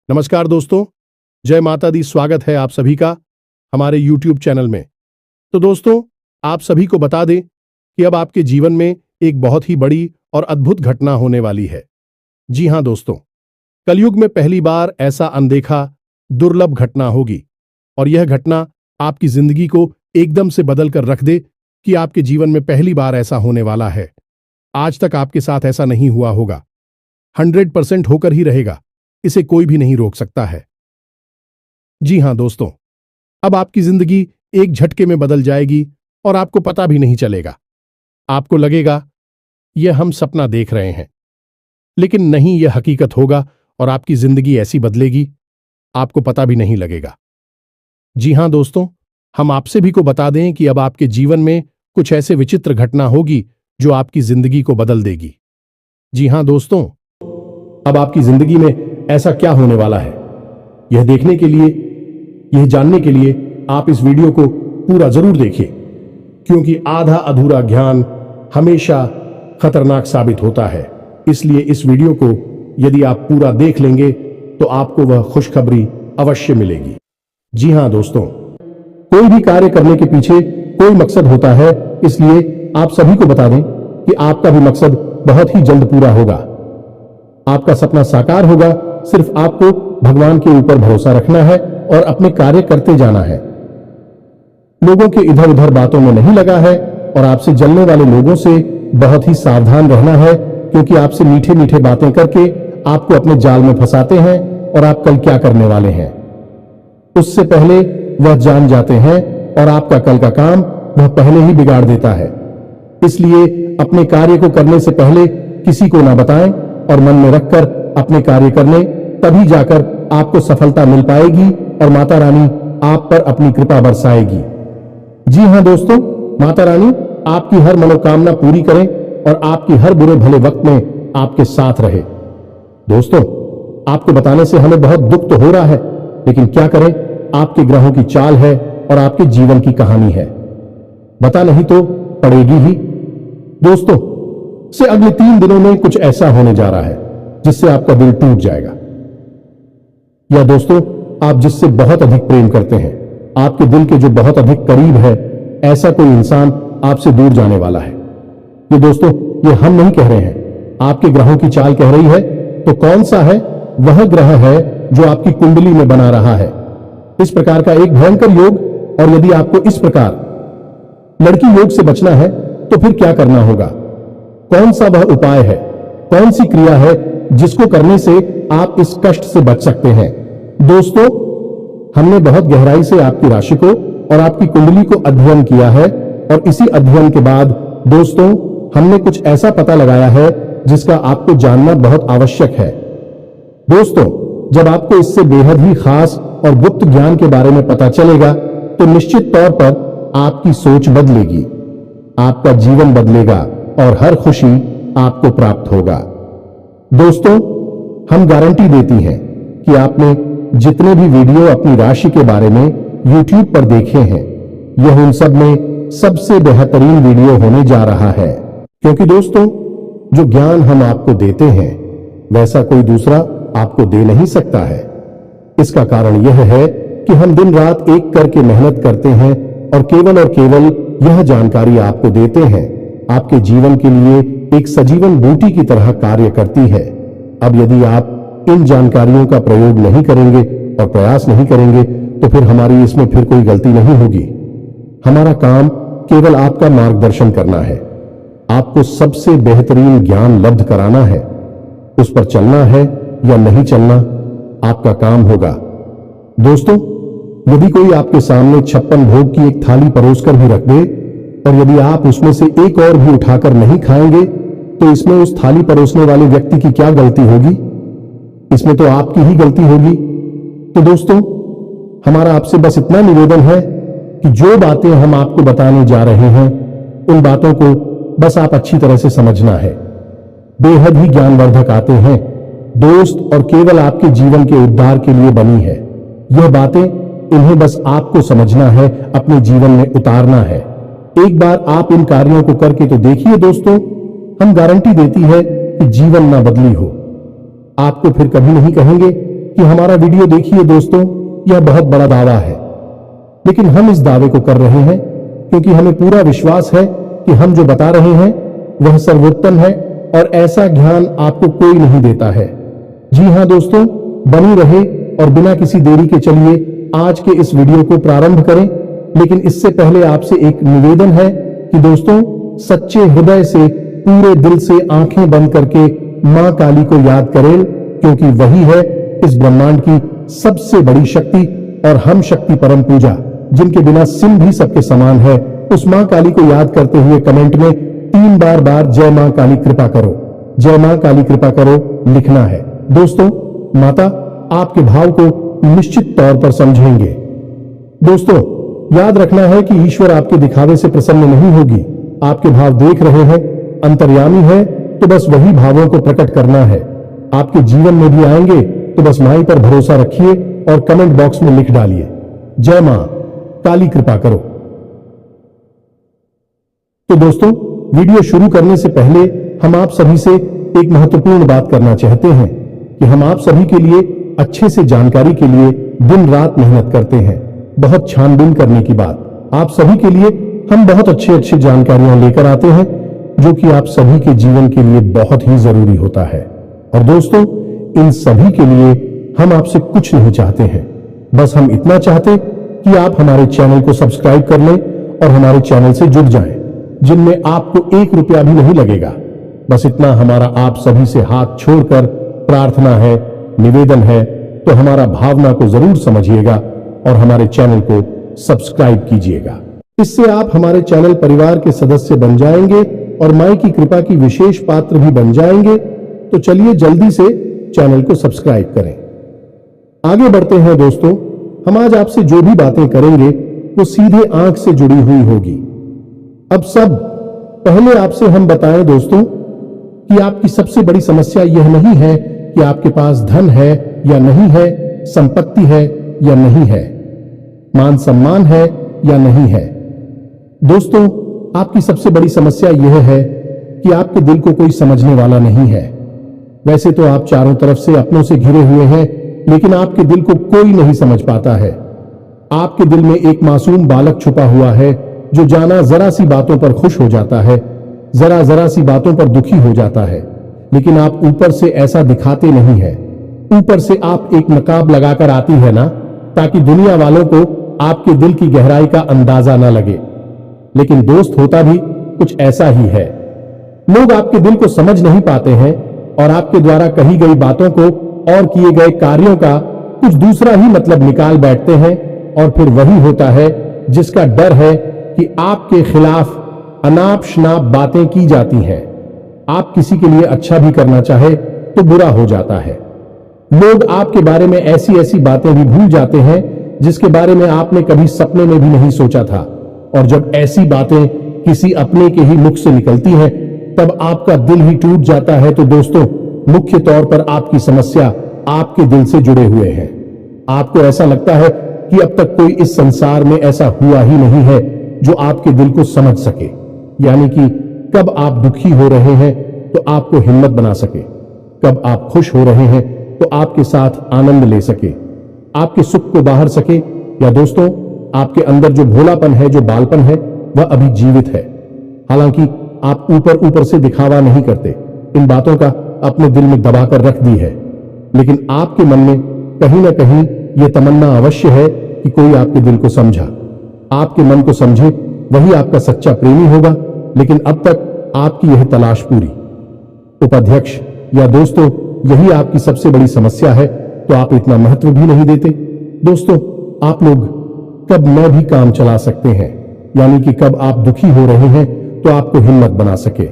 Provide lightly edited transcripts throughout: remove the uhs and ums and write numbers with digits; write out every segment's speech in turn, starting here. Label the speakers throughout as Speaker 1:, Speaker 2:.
Speaker 1: नमस्कार दोस्तों, जय माता दी। स्वागत है आप सभी का हमारे YouTube चैनल में। तो दोस्तों, आप सभी को बता दें कि अब आपके जीवन में एक बहुत ही बड़ी और अद्भुत घटना होने वाली है। जी हां दोस्तों, कलयुग में पहली बार ऐसा अनदेखा दुर्लभ घटना होगी और यह घटना आपकी जिंदगी को एकदम से बदल कर रख दे कि आपके जीवन में पहली बार ऐसा होने वाला है। आज तक आपके साथ ऐसा नहीं हुआ होगा, 100% होकर ही रहेगा। इसे कोई भी नहीं रोक सकता है। जी हां दोस्तों, अब आपकी जिंदगी एक झटके में बदल जाएगी और आपको पता भी नहीं चलेगा। आपको लगेगा यह हम सपना देख रहे हैं, लेकिन नहीं, यह हकीकत होगा और आपकी जिंदगी ऐसी बदलेगी आपको पता भी नहीं लगेगा। जी हां दोस्तों, हम आपसे भी को बता दें कि अब आपके जीवन में कुछ ऐसे विचित्र घटना होगी जो आपकी जिंदगी को बदल देगी। जी हां दोस्तों, अब आपकी जिंदगी में ऐसा क्या होने वाला है, यह देखने के लिए, यह जानने के लिए आप इस वीडियो को पूरा जरूर देखिए, क्योंकि आधा अधूरा ज्ञान हमेशा खतरनाक साबित होता है। इसलिए इस वीडियो को यदि आप पूरा देख लेंगे तो आपको वह खुशखबरी अवश्य मिलेगी। जी हां दोस्तों, कोई भी कार्य करने के पीछे कोई मकसद होता है, इसलिए आप सभी को बता दें कि आपका भी मकसद बहुत ही जल्द पूरा होगा। आपका सपना साकार होगा। सिर्फ आपको भगवान के ऊपर भरोसा रखना है और अपने कार्य करते जाना है। लोगों के इधर उधर बातों में नहीं लगा है और आपसे जलने वाले लोगों से बहुत ही सावधान रहना है, क्योंकि आपसे मीठे मीठे बातें करके आपको अपने जाल में फंसाते हैं और आप कल क्या करने वाले हैं उससे पहले वह जान जाते हैं और आपका कल का काम वह पहले ही बिगाड़ देता है। इसलिए अपने कार्य को करने से पहले किसी को ना बताएं और मन में रखकर अपने कार्य करने, तभी जाकर आपको सफलता मिल पाएगी और माता रानी आप पर अपनी कृपा बरसाएगी। जी हां दोस्तों, माता रानी आपकी हर मनोकामना पूरी करें और आपकी हर बुरे भले वक्त में आपके साथ रहे। दोस्तों, आपको बताने से हमें बहुत दुख तो हो रहा है, लेकिन क्या करें, आपके ग्रहों की चाल है और आपके जीवन की कहानी है। बता नहीं तो पड़ेगी ही। दोस्तों, से अगले 3 दिनों में कुछ ऐसा होने जा रहा है जिससे आपका दिल टूट जाएगा। या दोस्तों, आप जिससे बहुत अधिक प्रेम करते हैं, आपके दिल के जो बहुत अधिक करीब है, ऐसा कोई इंसान आपसे दूर जाने वाला है। ये दोस्तों, ये हम नहीं कह रहे हैं, आपके ग्रहों की चाल कह रही है। तो कौन सा है? वह ग्रह है जो आपकी कुंडली में बना रहा है इस प्रकार का एक भयंकर योग। और यदि आपको इस प्रकार लड़की योग से बचना है तो फिर क्या करना होगा? कौन सा वह उपाय है, कौन सी क्रिया है जिसको करने से आप इस कष्ट से बच सकते हैं? दोस्तों, हमने बहुत गहराई से आपकी राशि को और आपकी कुंडली को अध्ययन किया है और इसी अध्ययन के बाद दोस्तों हमने कुछ ऐसा पता लगाया है जिसका आपको जानना बहुत आवश्यक है। दोस्तों, जब आपको इससे बेहद ही खास और गुप्त ज्ञान के बारे में पता चलेगा तो निश्चित तौर पर आपकी सोच बदलेगी, आपका जीवन बदलेगा और हर खुशी आपको प्राप्त होगा। दोस्तों, हम गारंटी देती हैं कि आपने जितने भी वीडियो अपनी राशि के बारे में YouTube पर देखे हैं, यह उन सब में सबसे बेहतरीन वीडियो होने जा रहा है, क्योंकि दोस्तों जो ज्ञान हम आपको देते हैं वैसा कोई दूसरा आपको दे नहीं सकता है। इसका कारण यह है कि हम दिन रात एक करके मेहनत करते हैं और केवल यह जानकारी आपको देते हैं, आपके जीवन के लिए एक सजीवन बूटी की तरह कार्य करती है। अब यदि आप इन जानकारियों का प्रयोग नहीं करेंगे और प्रयास नहीं करेंगे तो फिर हमारी इसमें फिर कोई गलती नहीं होगी। हमारा काम केवल आपका मार्गदर्शन करना है, आपको सबसे बेहतरीन ज्ञान लब्ध कराना है। उस पर चलना है या नहीं चलना आपका काम होगा। दोस्तों, यदि कोई आपके सामने 56 भोग की एक थाली परोसकर भी रख दे और यदि आप उसमें से एक और भी उठाकर नहीं खाएंगे तो इसमें उस थाली परोसने वाले व्यक्ति की क्या गलती होगी? इसमें तो आपकी ही गलती होगी। तो दोस्तों, हमारा आपसे बस इतना निवेदन है कि जो बातें हम आपको बताने जा रहे हैं उन बातों को बस आप अच्छी तरह से समझना है। बेहद ही ज्ञानवर्धक आते हैं दोस्त और केवल आपके जीवन के उद्धार के लिए बनी है। यह बातें इन्हें बस आपको समझना है, अपने जीवन में उतारना है। एक बार आप इन कार्यों को करके तो देखिए दोस्तों, हम गारंटी देती है कि जीवन ना बदली हो। आपको फिर कभी नहीं कहेंगे कि हमारा वीडियो देखिए दोस्तों, यह बहुत बड़ा दावा है, लेकिन हम इस दावे को कर रहे हैं क्योंकि हमें पूरा विश्वास है कि हम जो बता रहे हैं वह सर्वोत्तम है और ऐसा ज्ञान आपको कोई नहीं देता है। जी हां दोस्तों, बनी रहे और बिना किसी देरी के चलिए आज के इस वीडियो को प्रारंभ करें। लेकिन इससे पहले आपसे एक निवेदन है कि दोस्तों, सच्चे हृदय से, पूरे दिल से आंखें बंद करके मां काली को याद करें, क्योंकि वही है इस ब्रह्मांड की सबसे बड़ी शक्ति और हम शक्ति परम पूजा, जिनके बिना सिम भी सबके समान है। उस मां काली को याद करते हुए कमेंट में 3 बार जय मां काली कृपा करो, जय मां काली कृपा करो लिखना है। दोस्तों, माता आपके भाव को निश्चित तौर पर समझेंगे। दोस्तों, याद रखना है कि ईश्वर आपके दिखावे से प्रसन्न नहीं होगी। आपके भाव देख रहे हैं, अंतर्यामी है, तो बस वही भावों को प्रकट करना है। आपके जीवन में भी आएंगे, तो बस माई पर भरोसा रखिए और कमेंट बॉक्स में लिख डालिए, जय मां काली कृपा करो। तो दोस्तों, वीडियो शुरू करने से पहले हम आप सभी से एक महत्वपूर्ण बात करना चाहते हैं कि हम आप सभी के लिए अच्छे से जानकारी के लिए दिन रात मेहनत करते हैं। बहुत छानबीन करने की बात, आप सभी के लिए हम बहुत अच्छी जानकारियां लेकर आते हैं जो कि आप सभी के जीवन के लिए बहुत ही जरूरी होता है। और दोस्तों, इन सभी के लिए हम आपसे कुछ नहीं चाहते हैं, बस हम इतना चाहते कि आप हमारे चैनल को सब्सक्राइब कर लें और हमारे चैनल से जुड़ जाएं, जिनमें आपको 1 रुपया भी नहीं लगेगा। बस इतना हमारा आप सभी से हाथ छोड़कर प्रार्थना है, निवेदन है, तो हमारा भावना को जरूर समझिएगा और हमारे चैनल को सब्सक्राइब कीजिएगा। इससे आप हमारे चैनल परिवार के सदस्य बन जाएंगे और माई की कृपा की विशेष पात्र भी बन जाएंगे। तो चलिए जल्दी से चैनल को सब्सक्राइब करें। आगे बढ़ते हैं दोस्तों, हम आज आपसे जो भी बातें करेंगे वो सीधे आंख से जुड़ी हुई होगी। अब सब पहले आपसे हम बताएं दोस्तों कि आपकी सबसे बड़ी समस्या यह नहीं है कि आपके पास धन है या नहीं है, संपत्ति है या नहीं है, मान सम्मान है या नहीं है। दोस्तों, आपकी सबसे बड़ी समस्या यह है कि आपके दिल को कोई समझने वाला नहीं है। वैसे तो आप चारों तरफ से अपनों से घिरे हुए हैं, लेकिन आपके दिल को कोई नहीं समझ पाता है। आपके दिल में एक मासूम बालक छुपा हुआ है जो जाना जरा सी बातों पर खुश हो जाता है, जरा सी बातों पर दुखी हो जाता है, लेकिन आप ऊपर से ऐसा दिखाते नहीं है। ऊपर से आप एक नकाब लगाकर आती है ना, ताकि दुनिया वालों को आपके दिल की गहराई का अंदाजा ना लगे। लेकिन दोस्त, होता भी कुछ ऐसा ही है। लोग आपके दिल को समझ नहीं पाते हैं और आपके द्वारा कही गई बातों को और किए गए कार्यों का कुछ दूसरा ही मतलब निकाल बैठते हैं, और फिर वही होता है जिसका डर है कि आपके खिलाफ अनाप शनाप बातें की जाती हैं। आप किसी के लिए अच्छा भी करना चाहे तो बुरा हो जाता है। लोग आपके बारे में ऐसी बातें भी भूल जाते हैं जिसके बारे में आपने कभी सपने में भी नहीं सोचा था। और जब ऐसी बातें किसी अपने के ही मुख से निकलती हैं, तब आपका दिल ही टूट जाता है। तो दोस्तों, मुख्य तौर पर आपकी समस्या आपके दिल से जुड़े हुए है। आपको ऐसा लगता है कि अब तक कोई इस संसार में ऐसा हुआ ही नहीं है जो आपके दिल को समझ सके, यानी कि कब आप दुखी हो रहे हैं तो आपको हिम्मत बना सके, कब आप खुश हो रहे हैं तो आपके साथ आनंद ले सके, आपके सुख को बाहर सके। या दोस्तों, आपके अंदर जो भोलापन है, जो बालपन है, वह अभी जीवित है। हालांकि आप ऊपर से दिखावा नहीं करते, इन बातों का अपने दिल में दबाकर रख दी है, लेकिन आपके मन में कहीं ना कहीं यह तमन्ना अवश्य है कि कोई आपके दिल को समझा, आपके मन को समझे, वही आपका सच्चा प्रेमी होगा। लेकिन अब तक आपकी यह तलाश पूरी। उपाध्यक्ष या दोस्तों, यही आपकी सबसे बड़ी समस्या है, तो आप इतना महत्व भी नहीं देते। दोस्तों, आप लोग कब मैं भी काम चला सकते हैं, यानी कि कब आप दुखी हो रहे हैं तो आपको हिम्मत बना सके,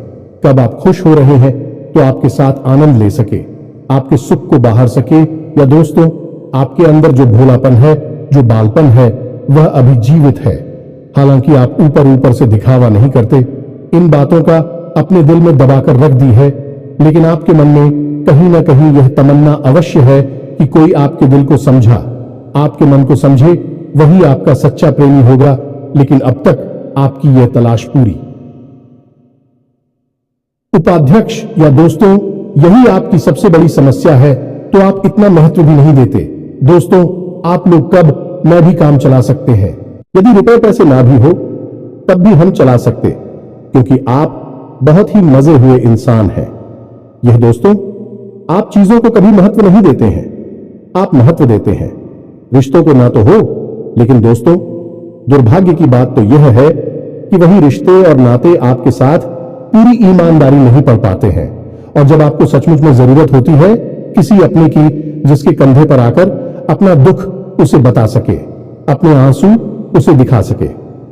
Speaker 1: कब आप खुश हो रहे हैं तो आपके साथ आनंद ले सके, आपके सुख को बाहर सके। या दोस्तों, आपके अंदर जो भोलापन है, जो बालपन है, वह अभी जीवित है। हालांकि आप ऊपर से दिखावा नहीं करते, इन बातों का अपने दिल में दबाकर रख दी है, लेकिन आपके मन में कहीं ना कहीं यह तमन्ना अवश्य है कि कोई आपके दिल को समझा, आपके मन को समझे, वही आपका सच्चा प्रेमी होगा। लेकिन अब तक आपकी यह तलाश पूरी। उपाध्यक्ष या दोस्तों, यही आपकी सबसे बड़ी समस्या है तो आप इतना महत्व भी नहीं देते। दोस्तों, आप लोग कब मैं भी काम चला सकते हैं, यदि रुपए पैसे ना भी हो तब भी हम चला सकते, क्योंकि आप बहुत ही मजे हुए इंसान हैं। यह दोस्तों, आप चीजों को कभी महत्व नहीं देते हैं, आप महत्व देते हैं रिश्तों को ना तो हो। लेकिन दोस्तों, दुर्भाग्य की बात तो यह है कि वही रिश्ते और नाते आपके साथ पूरी ईमानदारी नहीं पढ़ पाते हैं, और जब आपको सचमुच में जरूरत होती है किसी अपने की, जिसके कंधे पर आकर अपना दुख उसे बता सके, अपने आंसू उसे दिखा सके,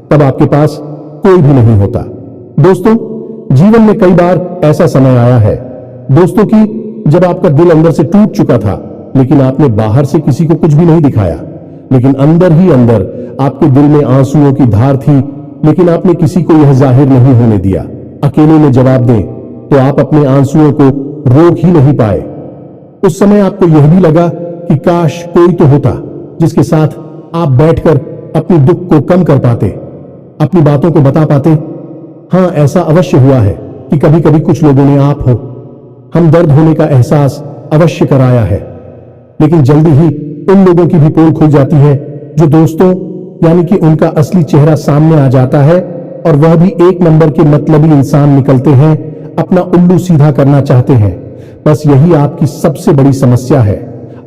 Speaker 1: तब आपके पास कोई भी नहीं होता। दोस्तों, जीवन में कई बार ऐसा समय आया है दोस्तों कि जब आपका दिल अंदर से टूट चुका था, लेकिन आपने बाहर से किसी को कुछ भी नहीं दिखाया, लेकिन अंदर ही अंदर आपके दिल में आंसुओं की धार थी, लेकिन आपने किसी को यह जाहिर नहीं होने दिया। अकेले में जवाब दें तो आप अपने आंसुओं को रोक ही नहीं पाए। उस समय आपको यह भी लगा कि काश कोई तो होता जिसके साथ आप बैठकर अपने दुख को कम कर पाते, अपनी बातों को बता पाते। हां, ऐसा अवश्य हुआ है कि कभी कभी कुछ लोगों ने आप हो हम दर्द होने का एहसास अवश्य कराया है, लेकिन जल्दी ही उन लोगों की भी पोल खुल जाती है जो दोस्तों यानी कि उनका असली चेहरा सामने आ जाता है, और वह भी एक नंबर के मतलबी इंसान निकलते हैं, अपना उल्लू सीधा करना चाहते हैं। बस यही आपकी सबसे बड़ी समस्या है,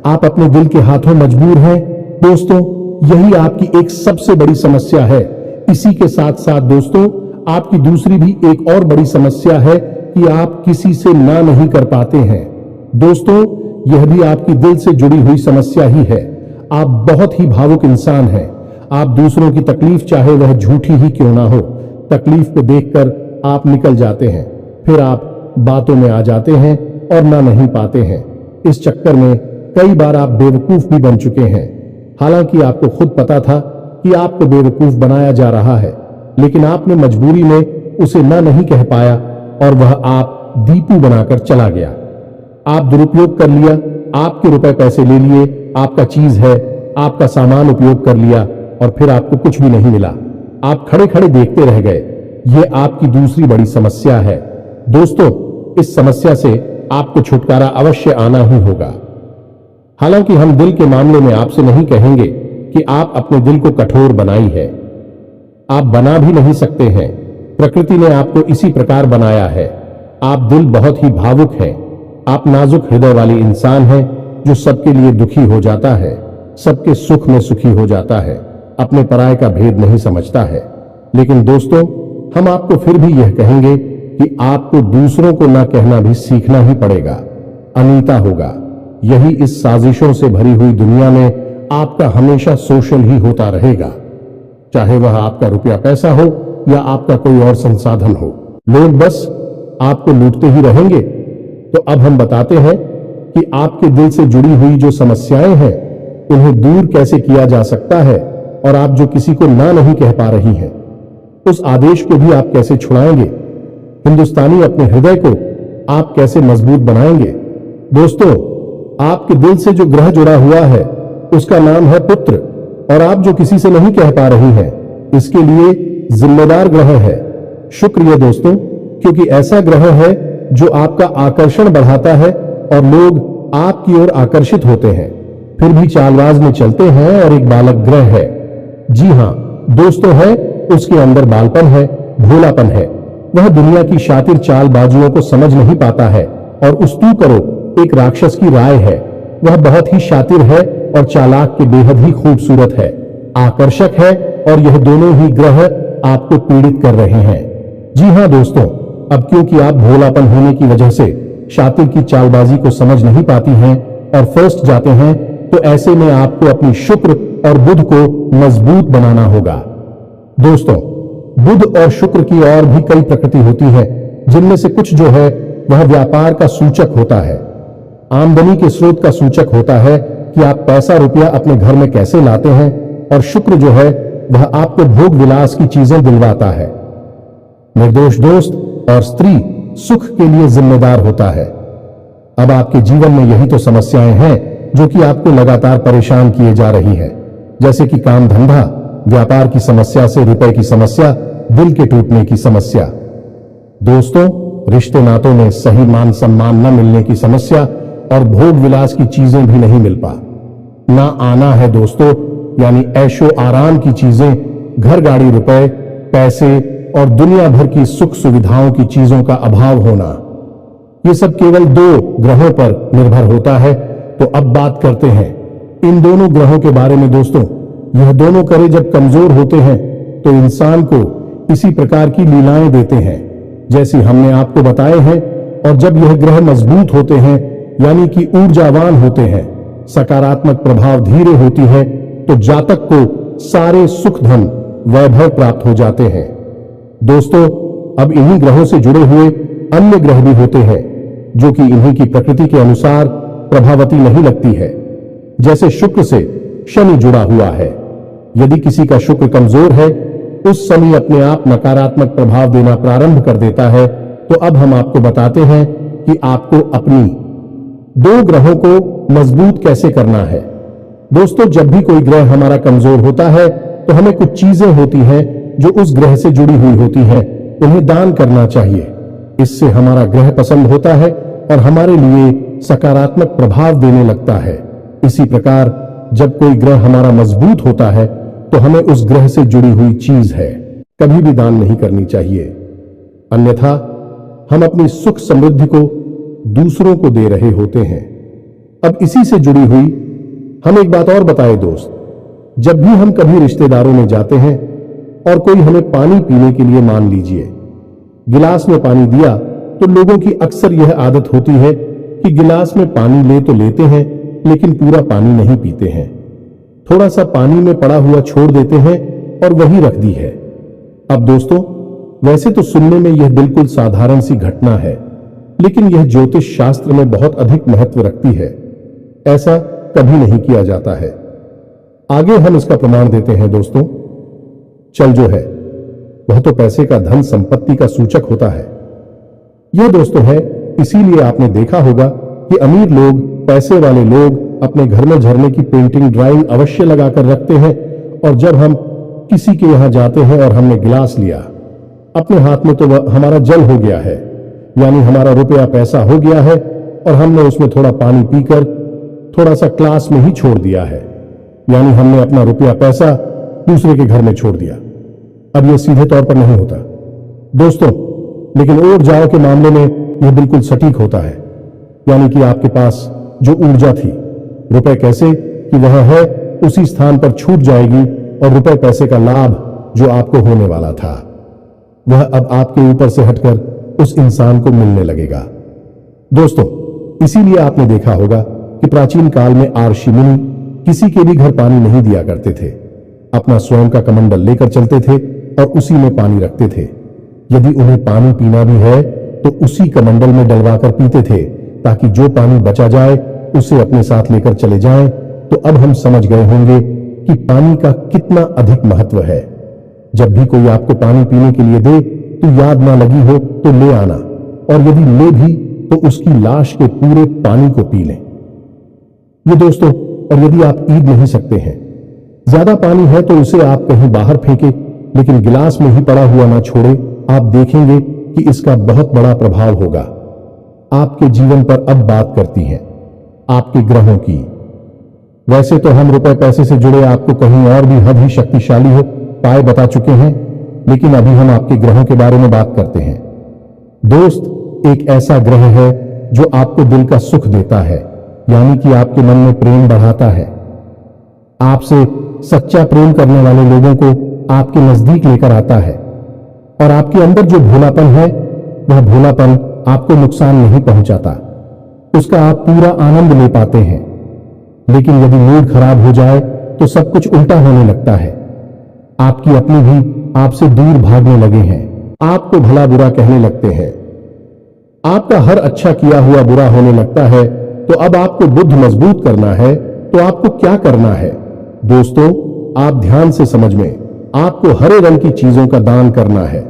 Speaker 1: आप अपने दिल के हाथों मजबूर हैं। दोस्तों, यही आपकी एक सबसे बड़ी समस्या है। इसी के साथ साथ दोस्तों, आपकी दूसरी भी एक और बड़ी समस्या है कि आप किसी से ना नहीं कर पाते हैं। दोस्तों, यह भी आपकी दिल से जुड़ी हुई समस्या ही है। आप बहुत ही भावुक इंसान हैं। आप दूसरों की तकलीफ, चाहे वह झूठी ही क्यों ना हो, तकलीफ को देखकर आप निकल जाते हैं, फिर आप बातों में आ जाते हैं और ना नहीं पाते हैं। इस चक्कर में कई बार आप बेवकूफ भी बन चुके हैं, हालांकि आपको खुद पता था कि आपको बेवकूफ बनाया जा रहा है, लेकिन आपने मजबूरी में उसे ना नहीं कह पाया और वह आप दीपू बनाकर चला गया। आप दुरुपयोग कर लिया, आपके रुपए पैसे ले लिए, आपका चीज है, आपका सामान उपयोग कर लिया और फिर आपको कुछ भी नहीं मिला। आप खड़े खड़े देखते रह गए। यह आपकी दूसरी बड़ी समस्या है। दोस्तों, इस समस्या से आपको छुटकारा अवश्य आना ही होगा। हालांकि हम दिल के मामले में आपसे नहीं कहेंगे कि आप अपने दिल को कठोर बनाई है, आप बना भी नहीं सकते हैं। प्रकृति ने आपको इसी प्रकार बनाया है। आप दिल बहुत ही भावुक हैं, आप नाजुक हृदय वाली इंसान हैं जो सबके लिए दुखी हो जाता है, सबके सुख में सुखी हो जाता है, अपने पराये का भेद नहीं समझता है। लेकिन दोस्तों, हम आपको फिर भी यह कहेंगे कि आपको दूसरों को ना कहना भी सीखना ही पड़ेगा, अनीता होगा। यही इस साजिशों से भरी हुई दुनिया में आपका हमेशा सोशल ही होता रहेगा, चाहे वह आपका रुपया पैसा हो या आपका कोई और संसाधन हो। लोग बस आपको लूटते ही रहेंगे। तो अब हम बताते हैं कि आपके दिल से जुड़ी हुई जो समस्याएं हैं उन्हें दूर कैसे किया जा सकता है, और आप जो किसी को ना नहीं कह पा रही हैं उस आदेश को भी आप कैसे छुड़ाएंगे। हिंदुस्तानी अपने हृदय को आप कैसे मजबूत बनाएंगे। दोस्तों, आपके दिल से जो ग्रह जुड़ा हुआ है उसका नाम है पुत्र, और आप जो किसी से नहीं कह पा रही हैं इसके लिए जिम्मेदार ग्रह है शुक्र। ये दोस्तों, क्योंकि ऐसा ग्रह है जो आपका आकर्षण बढ़ाता है और लोग आपकी ओर आकर्षित होते हैं, फिर भी चालबाज में चलते हैं, और एक बालक ग्रह है। जी हां दोस्तों, है उसके अंदर बालपन है, भोलापन है। वह दुनिया की शातिर चालबाजुओं को समझ नहीं पाता है, और उस तू करो एक राक्षस की राय है। वह बहुत ही शातिर है और चालाक के बेहद ही खूबसूरत है, आकर्षक है, और यह दोनों ही ग्रह आपको पीड़ित कर रहे हैं। जी हां दोस्तों, अब क्योंकि आप भोलापन होने की वजह से शातिर की चालबाजी को समझ नहीं पाती हैं और फर्स्ट जाते हैं, तो ऐसे में आपको अपनी शुक्र और बुध को मजबूत बनाना होगा। दोस्तों, बुध और शुक्र की और भी कई प्रकृति होती है, जिनमें से कुछ जो है वह व्यापार का सूचक होता है, आमदनी के स्रोत का सूचक होता है कि आप पैसा रुपया अपने घर में कैसे लाते हैं, और शुक्र जो है वह आपको भोग विलास की चीजें दिलवाता है। निर्दोष दोस्त और स्त्री सुख के लिए जिम्मेदार होता है। अब आपके जीवन में यही तो समस्याएं हैं जो कि आपको लगातार परेशान किए जा रही है, जैसे कि काम धंधा, व्यापार की समस्या से रुपए की समस्या, दिल के टूटने की समस्या। दोस्तों, रिश्ते नातों में सही मान सम्मान न मिलने की समस्या, और भोग विलास की चीजें भी नहीं मिल पा। ना आना है दोस्तों, यानी ऐशो आराम की चीजें, घर गाड़ी रुपए पैसे और दुनिया भर की सुख सुविधाओं की चीजों का अभाव होना। ये सब केवल 2 ग्रहों पर निर्भर होता है। तो अब बात करते हैं इन दोनों ग्रहों के बारे में दोस्तों। यह दोनों करे जब कमजोर होते हैं तो इंसान को इसी प्रकार की लीलाएं देते हैं जैसी हमने आपको बताए हैं। और जब यह ग्रह मजबूत होते हैं यानी कि ऊर्जावान होते हैं, सकारात्मक प्रभाव धीरे होती है, तो जातक को सारे सुख धन वैभव प्राप्त हो जाते हैं। दोस्तों, अब इन्हीं ग्रहों से जुड़े हुए अन्य ग्रह भी होते हैं जो कि इन्हीं की प्रकृति के अनुसार प्रभावती नहीं लगती है। जैसे शुक्र से शनि जुड़ा हुआ है। यदि किसी का शुक्र कमजोर है, उस शनि अपने आप नकारात्मक प्रभाव देना प्रारंभ कर देता है। तो अब हम आपको बताते हैं कि आपको अपनी 2 ग्रहों को मजबूत कैसे करना है। दोस्तों, जब भी कोई ग्रह हमारा कमजोर होता है तो हमें कुछ चीजें होती हैं जो उस ग्रह से जुड़ी हुई होती हैं, उन्हें दान करना चाहिए। इससे हमारा ग्रह पसंद होता है और हमारे लिए सकारात्मक प्रभाव देने लगता है। इसी प्रकार जब कोई ग्रह हमारा मजबूत होता है तो हमें उस ग्रह से जुड़ी हुई चीज है कभी भी दान नहीं करनी चाहिए, अन्यथा हम अपनी सुख समृद्धि को दूसरों को दे रहे होते हैं। अब इसी से जुड़ी हुई हम एक बात और बताए दोस्त, जब भी हम कभी रिश्तेदारों में जाते हैं और कोई हमें पानी पीने के लिए, मान लीजिए गिलास में पानी दिया, तो लोगों की अक्सर यह आदत होती है कि गिलास में पानी ले तो लेते हैं लेकिन पूरा पानी नहीं पीते हैं, थोड़ा सा पानी में पड़ा हुआ छोड़ देते हैं और वही रख दी है। अब दोस्तों, वैसे तो सुनने में यह बिल्कुल साधारण सी घटना है, लेकिन यह ज्योतिष शास्त्र में बहुत अधिक महत्व रखती है। ऐसा कभी नहीं किया जाता है। आगे हम इसका प्रमाण देते हैं दोस्तों। चल जो है वह तो पैसे का, धन संपत्ति का सूचक होता है। यह दोस्तों है, इसीलिए आपने देखा होगा कि अमीर लोग, पैसे वाले लोग अपने घर में झरने की पेंटिंग, ड्राइंग अवश्य लगाकर रखते हैं। और जब हम किसी के यहां जाते हैं और हमने गिलास लिया अपने हाथ में, तो वह हमारा जल हो गया है, यानी हमारा रुपया पैसा हो गया है और हमने उसमें थोड़ा पानी पीकर थोड़ा सा क्लास में ही छोड़ दिया है, यानी हमने अपना रुपया पैसा दूसरे के घर में छोड़ दिया। अब यह सीधे तौर पर नहीं होता दोस्तों, लेकिन और जाओ के मामले में यह बिल्कुल सटीक होता है। यानी कि आपके पास जो ऊर्जा थी, रुपए कैसे कि वह है उसी स्थान पर छूट जाएगी और रुपए पैसे का लाभ जो आपको होने वाला था वह अब आपके ऊपर से हटकर उस इंसान को मिलने लगेगा। दोस्तों, इसीलिए आपने देखा होगा कि प्राचीन काल में आर्षि मुनि किसी के भी घर पानी नहीं दिया करते थे, अपना स्वयं का कमंडल लेकर चलते थे और उसी में पानी रखते थे। यदि उन्हें पानी पीना भी है तो उसी कमंडल में डलवाकर पीते थे, ताकि जो पानी बचा जाए उसे अपने साथ लेकर चले जाएं। तो अब हम समझ गए होंगे कि पानी का कितना अधिक महत्व है। जब भी कोई आपको पानी पीने के लिए दे तो याद ना लगी हो तो ले आना, और यदि ले भी तो उसकी लाश के पूरे पानी को पी लें। ये दोस्तों, और यदि आप ईद नहीं सकते हैं, ज्यादा पानी है तो उसे आप कहीं बाहर फेंके, लेकिन गिलास में ही पड़ा हुआ ना छोड़े। आप देखेंगे कि इसका बहुत बड़ा प्रभाव होगा आपके जीवन पर। अब बात करती हैं आपके ग्रहों की। वैसे तो हम रुपए पैसे से जुड़े आपको कहीं और भी हद ही शक्तिशाली हो पाए बता चुके हैं, लेकिन अभी हम आपके ग्रहों के बारे में बात करते हैं। दोस्त, एक ऐसा ग्रह है जो आपको दिल का सुख देता है, यानी कि आपके मन में प्रेम बढ़ाता है। आपसे सच्चा प्रेम करने वाले लोगों को आपके नजदीक लेकर आता है, और आपके अंदर जो भोलापन है वह भोलापन आपको नुकसान नहीं पहुंचाता, उसका आप पूरा आनंद ले पाते हैं। लेकिन यदि मूड खराब हो जाए तो सब कुछ उल्टा होने लगता है। आपकी अपनी भी आपसे दूर भागने लगे हैं, आपको भला बुरा कहने लगते हैं, आपका हर अच्छा किया हुआ बुरा होने लगता है। तो अब आपको बुद्धि मजबूत करना है तो आपको क्या करना है दोस्तों? आप ध्यान से समझ में, आपको हरे रंग की चीजों का दान करना है।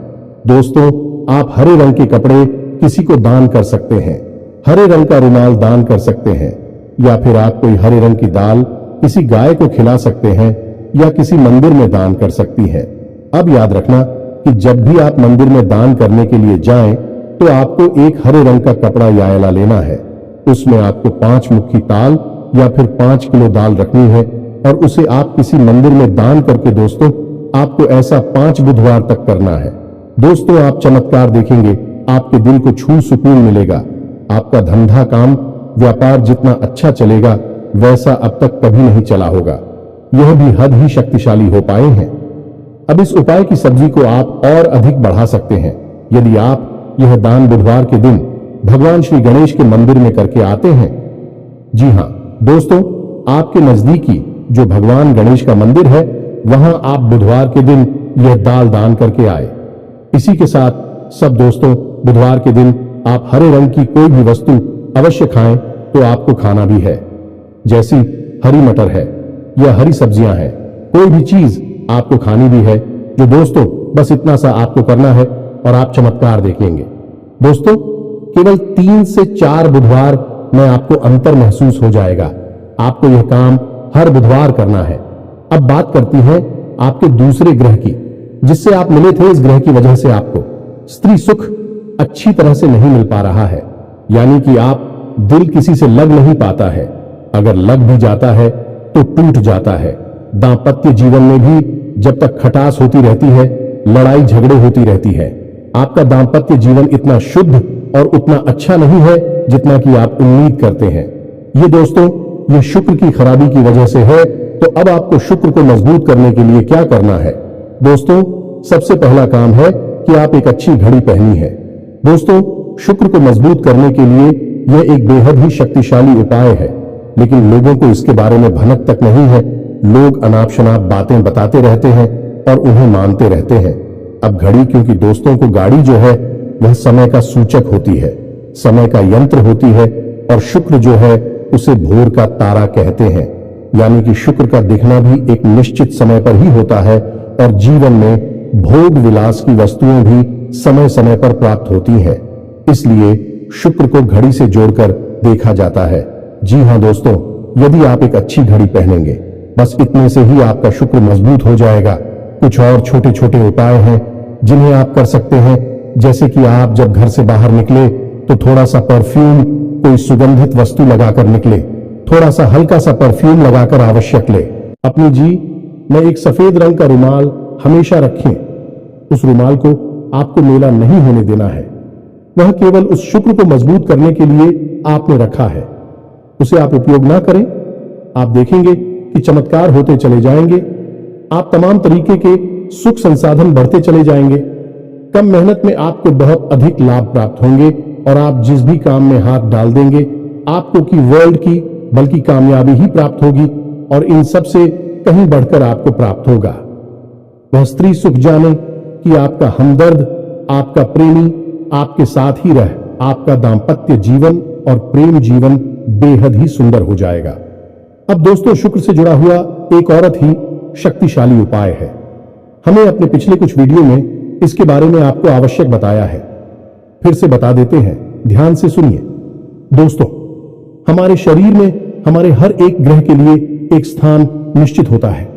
Speaker 1: दोस्तों, आप हरे रंग के कपड़े किसी को दान कर सकते हैं, हरे रंग का रुमाल दान कर सकते हैं, या फिर आप कोई हरे रंग की दाल किसी गाय को खिला सकते हैं, या किसी मंदिर में दान कर सकती हैं। अब याद रखना कि जब भी आप मंदिर में दान करने के लिए जाएं तो आपको एक हरे रंग का कपड़ा या आयला लेना है, उसमें आपको 5 मुट्ठी ताल या फिर 5 किलो दाल रखनी है और उसे आप किसी मंदिर में दान करके दोस्तों आपको ऐसा 5 बुधवार तक करना है। दोस्तों आप चमत्कार देखेंगे, आपके दिल को छू सुकून मिलेगा। आपका धंधा काम व्यापार जितना अच्छा चलेगा वैसा अब तक कभी नहीं चला होगा। यह भी हद ही शक्तिशाली हो पाए हैं। अब इस उपाय की सब्जी को आप और अधिक बढ़ा सकते हैं यदि आप यह दान बुधवार के दिन भगवान श्री गणेश के मंदिर में करके आते हैं। जी हां दोस्तों, आपके नजदीकी जो भगवान गणेश का मंदिर है वहां आप बुधवार के दिन यह दाल दान करके आए। इसी के साथ सब दोस्तों बुधवार के दिन आप हरे रंग की कोई भी वस्तु अवश्य खाएं तो आपको खाना भी है, जैसी हरी मटर है या हरी सब्जियां हैं, कोई भी चीज आपको खानी भी है। जो दोस्तों बस इतना सा आपको करना है और आप चमत्कार देखेंगे। दोस्तों केवल 3 से 4 बुधवार में आपको अंतर महसूस हो जाएगा। आपको यह काम हर बुधवार करना है। अब बात करती है आपके दूसरे ग्रह की, जिससे आप मिले थे। इस ग्रह की वजह से आपको स्त्री सुख अच्छी तरह से नहीं मिल पा रहा है, यानी कि आप दिल किसी से लग नहीं पाता है। अगर लग भी जाता है तो टूट जाता है। दांपत्य जीवन में भी जब तक खटास होती रहती है, लड़ाई झगड़े होती रहती है। आपका दांपत्य जीवन इतना शुद्ध और उतना अच्छा नहीं है जितना कि आप उम्मीद करते हैं। ये दोस्तों ये शुक्र की खराबी की वजह से है। तो अब आपको शुक्र को मजबूत करने के लिए क्या करना है? दोस्तों सबसे पहला काम है कि आप एक अच्छी घड़ी पहनी है। दोस्तों शुक्र को मजबूत करने के लिए यह एक बेहद ही शक्तिशाली उपाय है, लेकिन लोगों को इसके बारे में भनक तक नहीं है। लोग अनाप शनाप बातें बताते रहते हैं और उन्हें मानते रहते हैं। अब घड़ी, क्योंकि दोस्तों को गाड़ी जो है वह समय का सूचक होती है, समय का यंत्र होती है, और शुक्र जो है उसे भोर का तारा कहते हैं। यानी कि शुक्र का दिखना भी एक निश्चित समय पर ही होता है और जीवन में भोग विलास की वस्तुएं भी समय समय पर प्राप्त होती हैं। इसलिए शुक्र को घड़ी से जोड़कर देखा जाता है। जी हां दोस्तों, यदि आप एक अच्छी घड़ी पहनेंगे, बस इतने से ही आपका शुक्र मजबूत हो जाएगा। कुछ और छोटे छोटे उपाय हैं जिन्हें आप कर सकते हैं, जैसे कि आप जब घर से बाहर निकले तो थोड़ा सा परफ्यूम, कोई सुगंधित वस्तु लगाकर निकले। थोड़ा सा हल्का सा परफ्यूम लगाकर आवश्यक ले। अपनी जी में एक सफेद रंग का रुमाल हमेशा रखें। उस रुमाल को आपको मेला नहीं होने देना है। वह केवल उस शुक्र को मजबूत करने के लिए आपने रखा है। उसे आप उपयोग ना करें, आप देखेंगे कि चमत्कार होते चले जाएंगे। आप तमाम तरीके के सुख संसाधन बढ़ते चले जाएंगे। कम मेहनत में आपको बहुत अधिक लाभ प्राप्त होंगे और आप जिस भी काम में हाथ डाल देंगे आपको की वर्ल्ड की बल्कि कामयाबी ही प्राप्त होगी और इन सब से कहीं बढ़कर आपको प्राप्त होगा। वह स्त्री सुख जाने कि आपका हमदर्द, आपका प्रेमी आपके साथ ही रह आपका दाम्पत्य जीवन और प्रेम जीवन बेहद ही सुंदर हो जाएगा। अब दोस्तों शुक्र से जुड़ा हुआ एक औरत ही शक्तिशाली उपाय है। हमने अपने पिछले कुछ वीडियो में इसके बारे में आपको आवश्यक बताया है। फिर से बता देते हैं, ध्यान से सुनिए। दोस्तों हमारे शरीर में हमारे हर एक ग्रह के लिए एक स्थान निश्चित होता है।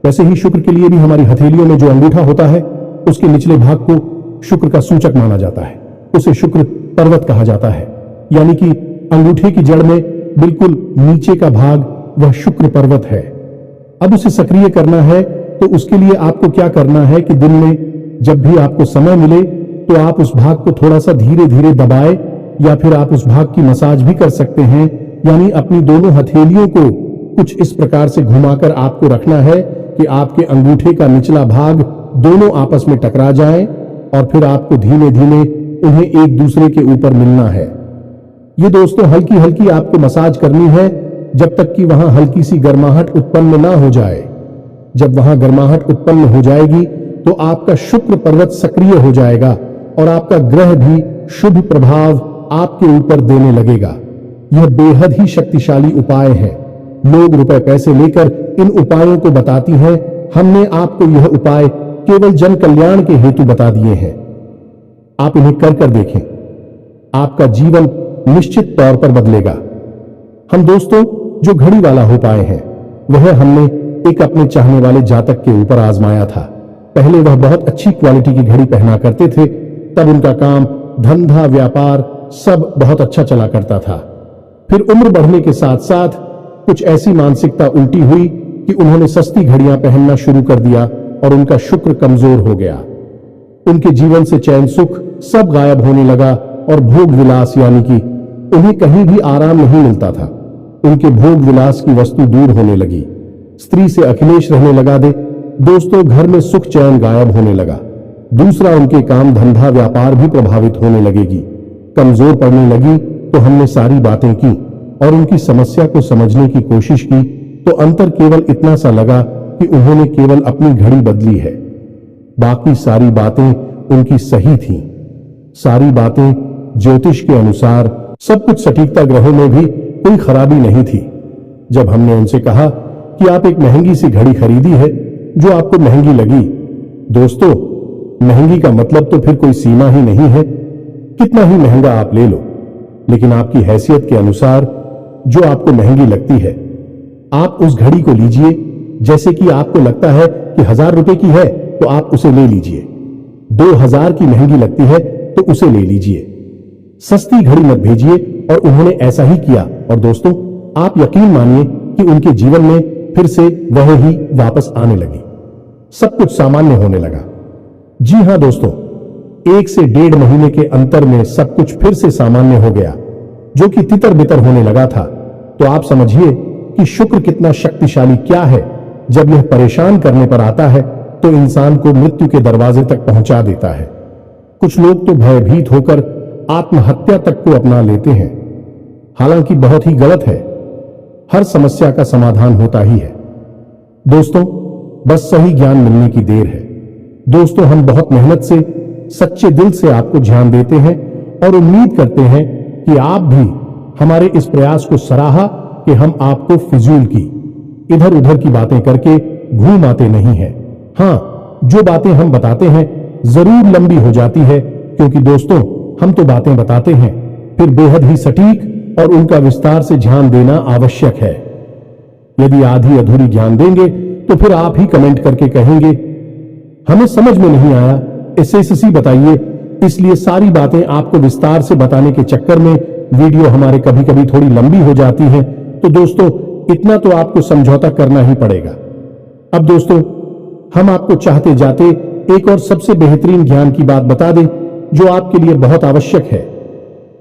Speaker 1: वैसे ही शुक्र के लिए भी हमारी हथेलियों में जो अंगूठा होता है उसके निचले भाग को शुक्र का सूचक माना जाता है। उसे शुक्र पर्वत कहा जाता है, यानी कि अंगूठे की जड़ में बिल्कुल नीचे का भाग वह शुक्र पर्वत है। अब उसे सक्रिय करना है तो उसके लिए आपको क्या करना है कि दिन में जब भी आपको समय मिले तो आप उस भाग को थोड़ा सा धीरे धीरे दबाए, या फिर आप उस भाग की मसाज भी कर सकते हैं। यानी अपनी दोनों हथेलियों को कुछ इस प्रकार से घुमाकर आपको रखना है कि आपके अंगूठे का निचला भाग दोनों आपस में टकरा जाएं और फिर आपको धीमे धीमे उन्हें एक दूसरे के ऊपर मिलना है। ये दोस्तों हल्की हल्की आपको मसाज करनी है जब तक कि वहां हल्की सी गर्माहट उत्पन्न ना हो जाए। जब वहां गर्माहट उत्पन्न हो जाएगी तो आपका शुक्र पर्वत सक्रिय हो जाएगा और आपका ग्रह भी शुभ प्रभाव आपके ऊपर देने लगेगा। यह बेहद ही शक्तिशाली उपाय है। लोग रुपए पैसे लेकर इन उपायों को बताती हैं। हमने आपको यह उपाय केवल जन कल्याण के हेतु बता दिए हैं। आप इन्हें कर कर देखें, आपका जीवन निश्चित तौर पर बदलेगा। हम दोस्तों जो घड़ी वाला हो पाए हैं वह हमने एक अपने चाहने वाले जातक के ऊपर आजमाया था। पहले वह बहुत अच्छी क्वालिटी की घड़ी पहना करते थे, तब उनका काम, धंधा, व्यापार सब बहुत अच्छा चला करता था। फिर उम्र बढ़ने के साथ साथ कुछ ऐसी मानसिकता उल्टी हुई कि उन्होंने सस्ती घड़ियां पहनना शुरू कर दिया और उनका शुक्र कमजोर हो गया। उनके जीवन से चैन सुख सब गायब होने लगा और भोग विलास यानी कि उन्हें कहीं भी आराम नहीं मिलता था। उनके भोग विलास की वस्तु दूर होने लगी। स्त्री से अखिलेश रहने लगा दे। दोस्तों, घर में सुख चैन गायब होने लगा। दूसरा, उनके काम धंधा व्यापार भी प्रभावित होने लगेगी। कमजोर पड़ने लगी तो हमने सारी बातें की और उनकी समस्या को समझने की कोशिश की तो अंतर केवल इतना सा लगा कि उन्होंने केवल अपनी घड़ी बदली है। बाकी सारी बातें उनकी सही थीं। सारी बातें ज्योतिष के अनुसार, सब कुछ सटीकता, ग्रहों में भी कोई खराबी नहीं थी। जब हमने उनसे कहा कि आप एक महंगी सी घड़ी खरीदी है जो आपको महंगी लगी, दोस्तों महंगी का मतलब तो फिर कोई सीमा ही नहीं है। कितना ही महंगा आप ले लो, लेकिन आपकी हैसियत के अनुसार जो आपको महंगी लगती है आप उस घड़ी को लीजिए। जैसे कि आपको लगता है कि 1000 रुपए की है तो आप उसे ले लीजिए। 2000 की महंगी लगती है तो उसे ले लीजिए। सस्ती घड़ी मत भेजिए। और उन्होंने ऐसा ही किया। और दोस्तों, आप यकीन मानिए कि उनके जीवन में फिर से वह ही वापस आने लगी। सब कुछ सामान्य होने लगा। जी हां दोस्तों, 1 से 1.5 महीने के अंतर में सब कुछ फिर से सामान्य हो गया, जो कि तितर बितर होने लगा था। तो आप समझिए कि शुक्र कितना शक्तिशाली क्या है। जब यह परेशान करने पर आता है तो इंसान को मृत्यु के दरवाजे तक पहुंचा देता है। कुछ लोग तो भयभीत होकर आत्महत्या तक को अपना लेते हैं, हालांकि बहुत ही गलत है। हर समस्या का समाधान होता ही है दोस्तों, बस सही ज्ञान मिलने की देर है। दोस्तों, हम बहुत मेहनत से, सच्चे दिल से आपको ध्यान देते हैं और उम्मीद करते हैं कि आप भी हमारे इस प्रयास को सराहा कि हम आपको फिजूल की, इधर उधर की बातें करके घूम आते नहीं हैं। हां, जो बातें हम बताते हैं जरूर लंबी हो जाती है, क्योंकि दोस्तों हम तो बातें बताते हैं, फिर बेहद ही सटीक और उनका विस्तार से ध्यान देना आवश्यक है। यदि आधी अधूरी ज्ञान देंगे तो फिर आप ही कमेंट करके कहेंगे हमें समझ में नहीं आया, इससे बताइए। इसलिए सारी बातें आपको विस्तार से बताने के चक्कर में वीडियो हमारे कभी कभी थोड़ी लंबी हो जाती है। तो दोस्तों, इतना तो आपको समझौता करना ही पड़ेगा। अब दोस्तों, हम आपको चाहते जाते एक और सबसे बेहतरीन ज्ञान की बात बता दें जो आपके लिए बहुत आवश्यक है।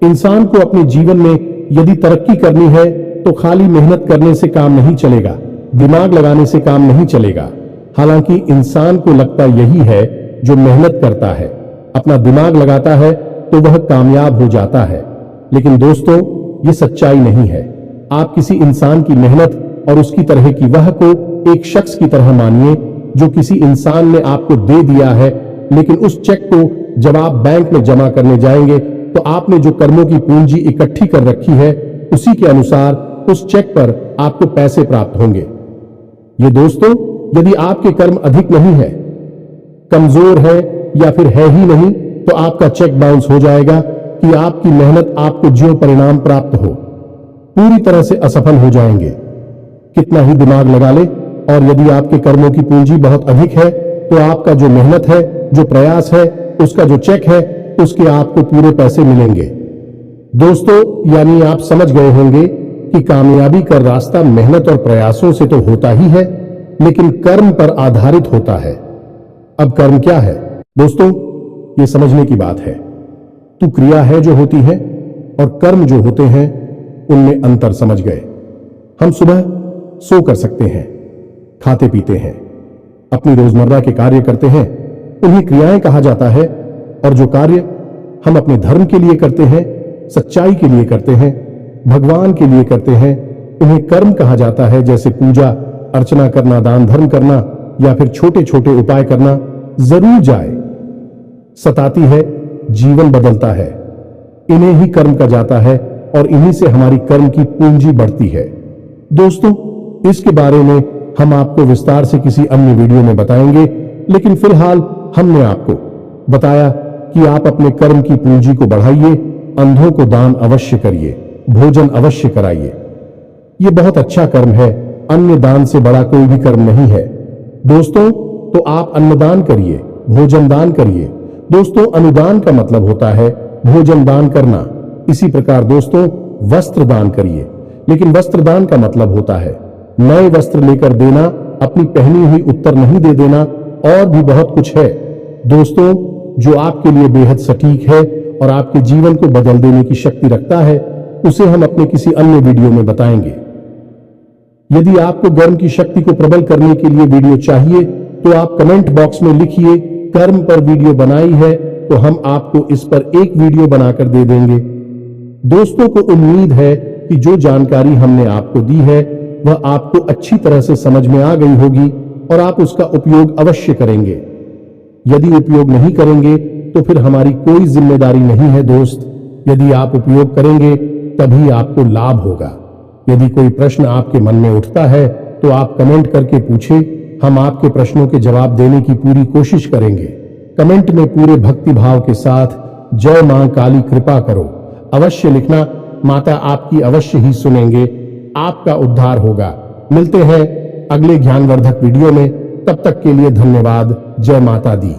Speaker 1: इंसान को अपने जीवन में यदि तरक्की करनी है तो खाली मेहनत करने से काम नहीं चलेगा, दिमाग लगाने से काम नहीं चलेगा। हालांकि इंसान को लगता यही है, जो मेहनत करता है, अपना दिमाग लगाता है तो वह कामयाब हो जाता है। लेकिन दोस्तों, ये सच्चाई नहीं है। आप किसी इंसान की मेहनत और उसकी तरह की वह को एक शख्स की तरह मानिए जो किसी इंसान ने आपको दे दिया है, लेकिन उस चेक को जब आप बैंक में जमा करने जाएंगे तो आपने जो कर्मों की पूंजी इकट्ठी कर रखी है उसी के अनुसार उस चेक पर आपको पैसे प्राप्त होंगे। ये दोस्तों, यदि आपके कर्म अधिक नहीं है, कमजोर है या फिर है ही नहीं, तो आपका चेक बाउंस हो जाएगा कि आपकी मेहनत आपको जो परिणाम प्राप्त हो पूरी तरह से असफल हो जाएंगे। कितना ही दिमाग लगा ले, और यदि आपके कर्मों की पूंजी बहुत अधिक है तो आपका जो मेहनत है, जो प्रयास है, उसका जो चेक है, उसके आपको पूरे पैसे मिलेंगे। दोस्तों, यानी आप समझ गए होंगे कि कामयाबी का रास्ता मेहनत और प्रयासों से तो होता ही है, लेकिन कर्म पर आधारित होता है। अब कर्म क्या है दोस्तों, ये समझने की बात है। तो क्रिया है जो होती है और कर्म जो होते हैं, उनमें अंतर समझ गए। हम सुबह सो कर सकते हैं, खाते पीते हैं, अपनी रोजमर्रा के कार्य करते हैं, उन्हें क्रियाएं कहा जाता है। और जो कार्य हम अपने धर्म के लिए करते हैं, सच्चाई के लिए करते हैं, भगवान के लिए करते हैं, उन्हें कर्म कहा जाता है। जैसे पूजा अर्चना करना, दान धर्म करना या फिर छोटे छोटे उपाय करना जरूर जाए, सताती है, जीवन बदलता है, इन्हें ही कर्म कहा जाता है और इन्हीं से हमारी कर्म की पूंजी बढ़ती है। दोस्तों, इसके बारे में हम आपको विस्तार से किसी अन्य वीडियो में बताएंगे, लेकिन फिलहाल हमने आपको बताया कि आप अपने कर्म की पूंजी को बढ़ाइए, अंधों को दान अवश्य करिए, भोजन अवश्य कराइए। यह बहुत अच्छा कर्म है, अन्य दान से बड़ा कोई भी कर्म नहीं है। दोस्तों, तो आप अन्नदान करिए, भोजन दान करिए। दोस्तों, अनुदान का मतलब होता है भोजन दान करना। इसी प्रकार दोस्तों, वस्त्र दान करिए। लेकिन वस्त्र दान का मतलब होता है नए वस्त्र लेकर देना, अपनी पहनी हुई उत्तर नहीं दे देना, और भी बहुत कुछ है दोस्तों जो आपके लिए बेहद सटीक है और आपके जीवन को बदल देने की शक्ति रखता है। उसे हम अपने किसी अन्य वीडियो में बताएंगे। यदि आपको कर्म की शक्ति को प्रबल करने के लिए वीडियो चाहिए तो आप कमेंट बॉक्स में लिखिए कर्म पर वीडियो बनाई है, तो हम आपको इस पर एक वीडियो बनाकर दे देंगे। दोस्तों को उम्मीद है कि जो जानकारी हमने आपको दी है वह आपको अच्छी तरह से समझ में आ गई होगी और आप उसका उपयोग अवश्य करेंगे। यदि उपयोग नहीं करेंगे तो फिर हमारी कोई जिम्मेदारी नहीं है दोस्त। यदि आप उपयोग करेंगे तभी आपको लाभ होगा। यदि कोई प्रश्न आपके मन में उठता है तो आप कमेंट करके पूछें, हम आपके प्रश्नों के जवाब देने की पूरी कोशिश करेंगे। कमेंट में पूरे भक्ति भाव के साथ जय मां काली कृपा करो अवश्य लिखना। माता आपकी अवश्य ही सुनेंगे, आपका उद्धार होगा। मिलते हैं अगले ज्ञानवर्धक वीडियो में, तब तक के लिए धन्यवाद। जय माता दी।